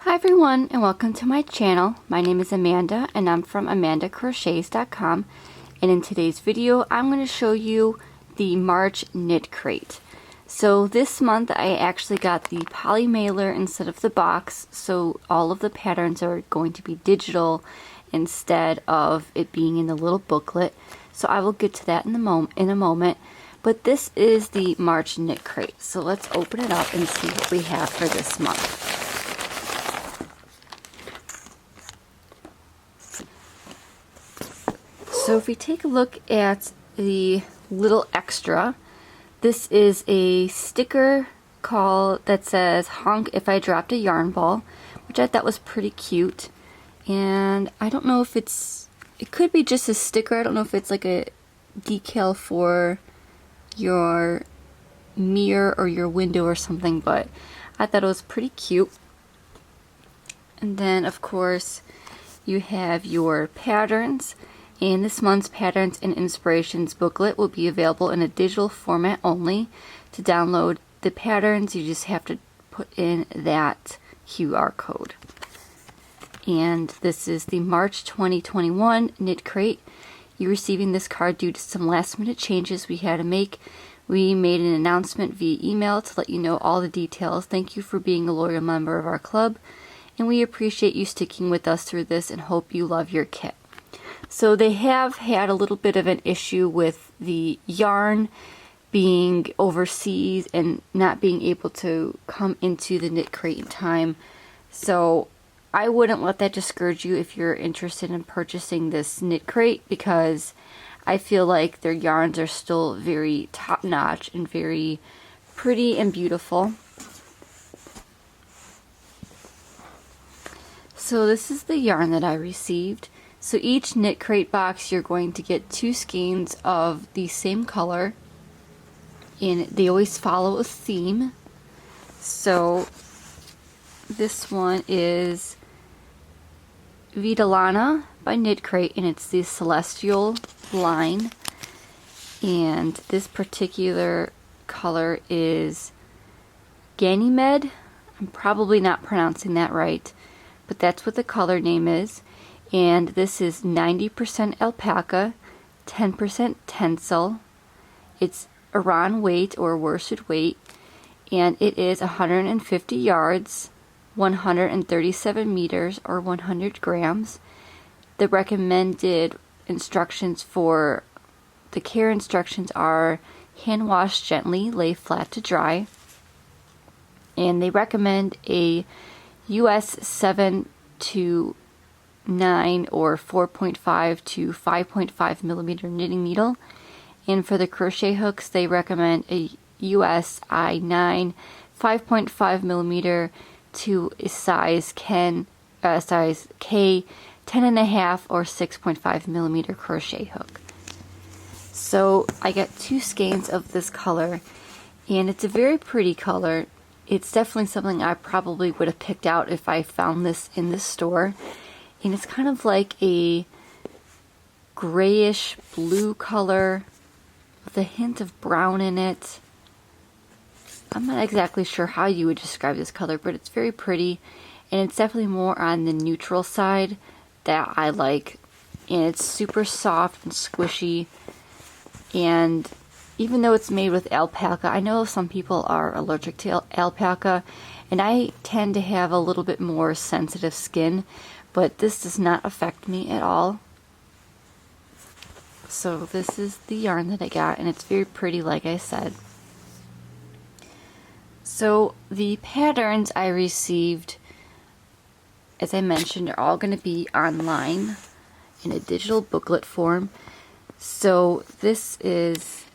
Hi everyone, and welcome to my channel. My name is Amanda and I'm from amandacrochets.com, and in today's video I'm going to show you the March knit crate. So this month I actually got the poly mailer instead of the box, so all of the patterns are going to be digital instead of it being in the little booklet. So I will get to that in a moment. But this is the March knit crate, so let's open it up and see what we have for this month. So if we take a look at the little extra, this is a sticker that says "honk if I dropped a yarn ball," which I thought was pretty cute. And I don't know if it could be just a sticker. I don't know if it's like a decal for your mirror or your window or something, but I thought it was pretty cute. And then of course you have your patterns. And this month's Patterns and Inspirations booklet will be available in a digital format only. To download the patterns, you just have to put in that QR code. And this is the March 2021 knit crate. You're receiving this card due to some last minute changes we had to make. We made an announcement via email to let you know all the details. Thank you for being a loyal member of our club, and we appreciate you sticking with us through this and hope you love your kit. So they have had a little bit of an issue with the yarn being overseas and not being able to come into the knit crate in time. So I wouldn't let that discourage you if you're interested in purchasing this knit crate, because I feel like their yarns are still very top-notch and very pretty and beautiful. So this is the yarn that I received. So each knit crate box, you're going to get 2 skeins of the same color, and they always follow a theme. So this one is Vitalana by Knitcrate, and it's the Celestial line. And this particular color is Ganymede. I'm probably not pronouncing that right, but that's what the color name is. And this is 90% alpaca, 10% tencel. It's Iran weight or worsted weight, and it is 150 yards, 137 meters or 100 grams. The recommended instructions for the care instructions are hand wash gently, lay flat to dry. And they recommend a US 7 to 9 or 4.5 to 5.5 millimeter knitting needle. And for the crochet hooks, they recommend a US I9 5.5 millimeter to a size K 10.5 or 6.5 millimeter crochet hook. So I got 2 skeins of this color, and it's a very pretty color. It's definitely something I probably would have picked out if I found this in the store. And it's kind of like a grayish blue color with a hint of brown in it. I'm not exactly sure how you would describe this color, but it's very pretty, and it's definitely more on the neutral side that I like. And it's super soft and squishy, and even though it's made with alpaca, I know some people are allergic to alpaca, and I tend to have a little bit more sensitive skin, but this does not affect me at all. So this is the yarn that I got, and it's very pretty, like I said. So the patterns I received, as I mentioned, are all going to be online in a digital booklet form. So this is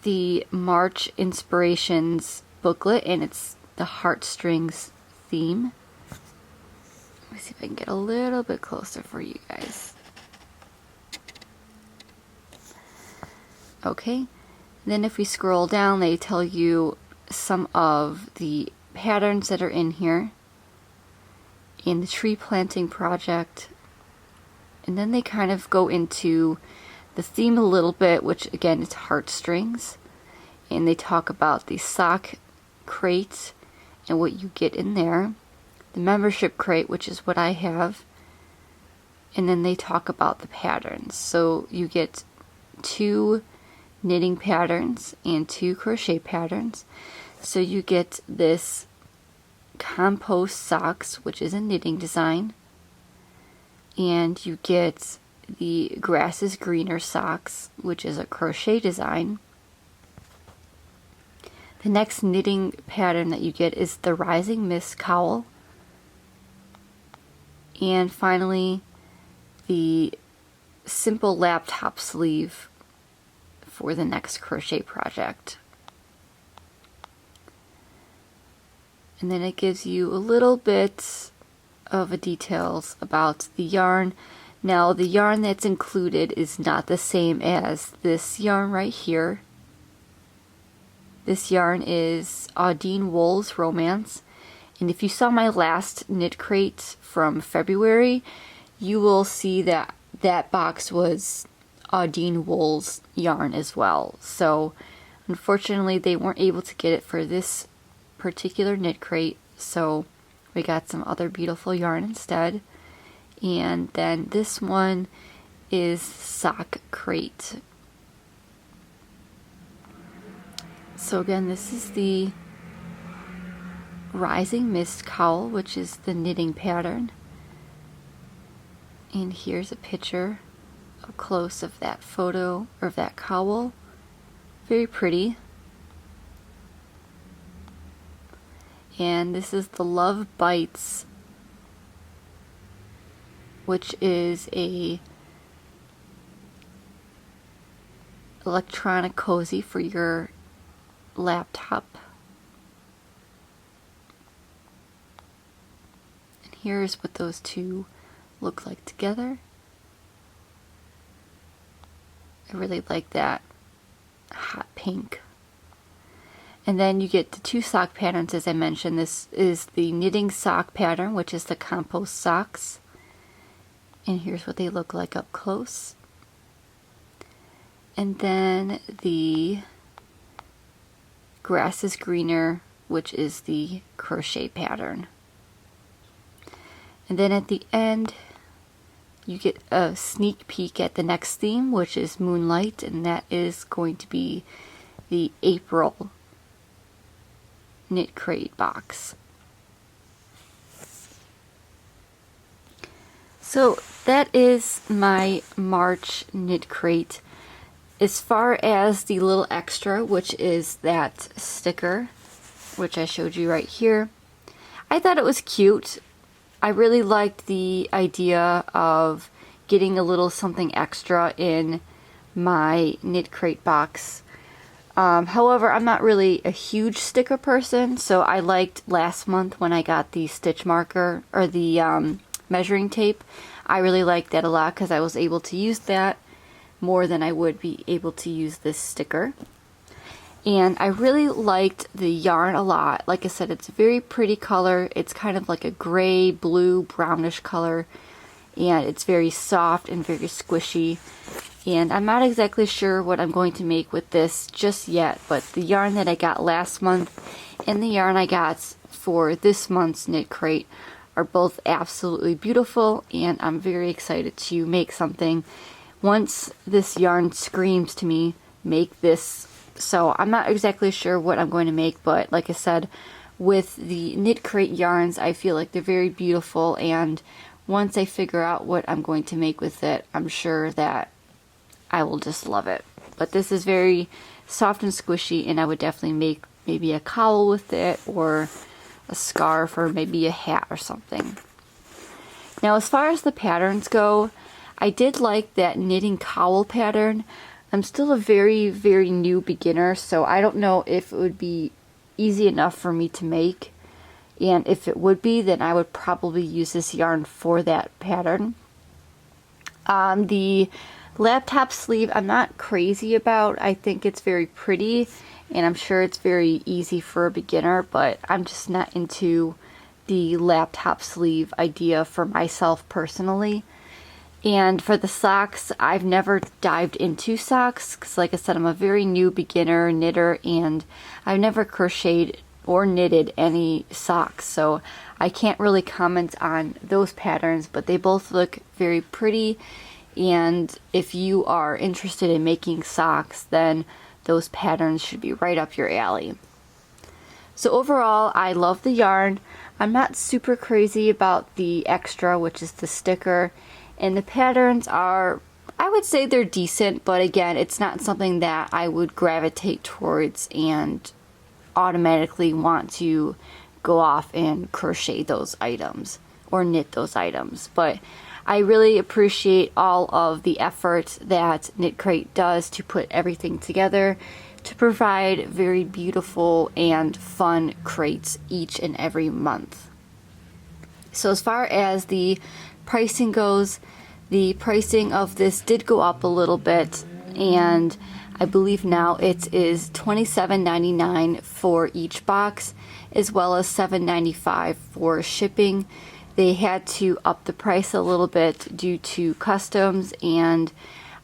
the March Inspirations booklet, and it's the heartstrings theme. Let me see if I can get a little bit closer for you guys. Okay, then if we scroll down, they tell you some of the patterns that are in here in the tree planting project, and then they kind of go into the theme a little bit, which again is heartstrings, and they talk about the sock crate and what you get in there. the membership crate, which is what I have, and then they talk about the patterns. So you get 2 knitting patterns and 2 crochet patterns. So you get this compost socks, which is a knitting design, and you get the grass is greener socks, which is a crochet design. The next knitting pattern that you get is the Rising Mist cowl, and finally the simple laptop sleeve for the next crochet project. And then it gives you a little bit of details about the yarn. Now the yarn that's included is not the same as this yarn right here. This yarn is Audine Wool's Romance, and if you saw my last knit crate from February, you will see that that box was Audine Wool's yarn as well. So unfortunately they weren't able to get it for this particular knit crate, so we got some other beautiful yarn instead. And then this one is Sock Crate. So again, this is the Rising Mist cowl, which is the knitting pattern. And here's a picture up close of that photo, or of that cowl. Very pretty. And this is the Love Bites, which is a electronic cozy for your laptop. And here's what those two look like together. I really like that hot pink. And then you get the 2 sock patterns, as I mentioned. This is the knitting sock pattern, which is the compost socks. And here's what they look like up close. And then the Grass is Greener, which is the crochet pattern. And then at the end, you get a sneak peek at the next theme, which is Moonlight, and that is going to be the April knit crate box. So that is my March knit crate. As far as the little extra, which is that sticker, which I showed you right here, I thought it was cute. I really liked the idea of getting a little something extra in my knit crate box. However, I'm not really a huge sticker person, so I liked last month when I got the stitch marker, or the measuring tape. I really liked that a lot because I was able to use that more than I would be able to use this sticker. And I really liked the yarn a lot. Like I said, it's a very pretty color. It's kind of like a gray, blue, brownish color. And it's very soft and very squishy. And I'm not exactly sure what I'm going to make with this just yet, but the yarn that I got last month and the yarn I got for this month's knit crate are both absolutely beautiful, and I'm very excited to make something. Once this yarn screams to me, make this. So I'm not exactly sure what I'm going to make, but like I said, with the knit crate yarns, I feel like they're very beautiful, and once I figure out what I'm going to make with it, I'm sure that I will just love it. But this is very soft and squishy, and I would definitely make maybe a cowl with it, or a scarf, or maybe a hat or something. Now, as far as the patterns go, I did like that knitting cowl pattern. I'm still a very, very new beginner, so I don't know if it would be easy enough for me to make. And if it would be, then I would probably use this yarn for that pattern. The laptop sleeve, I'm not crazy about. I think it's very pretty, and I'm sure it's very easy for a beginner, but I'm just not into the laptop sleeve idea for myself personally. And for the socks, I've never dived into socks because, like I said, I'm a very new beginner knitter, and I've never crocheted or knitted any socks, so I can't really comment on those patterns, but they both look very pretty, and if you are interested in making socks, then those patterns should be right up your alley. So overall, I love the yarn. I'm not super crazy about the extra, which is the sticker, and the patterns are, I would say they're decent, but again, it's not something that I would gravitate towards and automatically want to go off and crochet those items or knit those items. But I really appreciate all of the effort that Knitcrate does to put everything together to provide very beautiful and fun crates each and every month. So as far as the pricing goes, the pricing of this did go up a little bit, and I believe now it is $27.99 for each box, as well as $7.95 for shipping. They had to up the price a little bit due to customs, and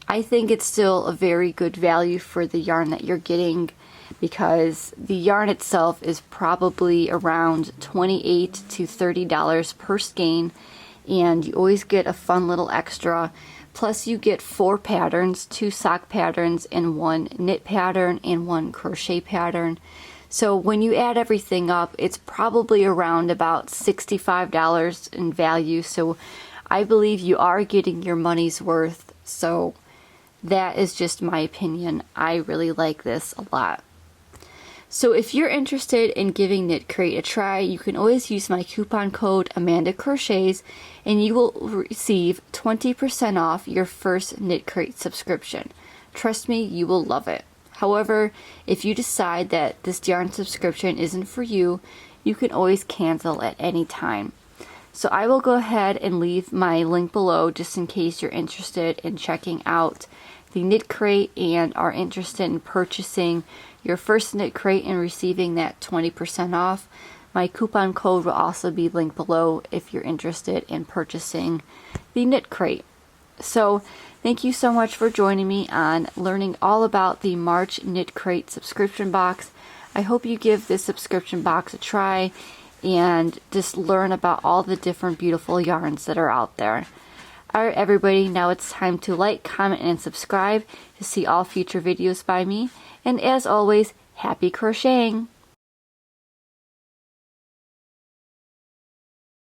I think it's still a very good value for the yarn that you're getting, because the yarn itself is probably around $28 to $30 per skein, and you always get a fun little extra. Plus you get 4 patterns, 2 sock patterns and 1 knit pattern and 1 crochet pattern. So when you add everything up, it's probably around about $65 in value. So I believe you are getting your money's worth. So that is just my opinion. I really like this a lot. So if you're interested in giving Knitcrate a try, you can always use my coupon code Amanda Crochets, and you will receive 20% off your first Knitcrate subscription. Trust me, you will love it. However, if you decide that this yarn subscription isn't for you, you can always cancel at any time. So I will go ahead and leave my link below just in case you're interested in checking out the Knitcrate and are interested in purchasing your first Knitcrate and receiving that 20% off. My coupon code will also be linked below if you're interested in purchasing the Knitcrate. So thank you so much for joining me on learning all about the March Knitcrate subscription box. I hope you give this subscription box a try and just learn about all the different beautiful yarns that are out there. Alright everybody, now it's time to like, comment, and subscribe to see all future videos by me. And as always, happy crocheting!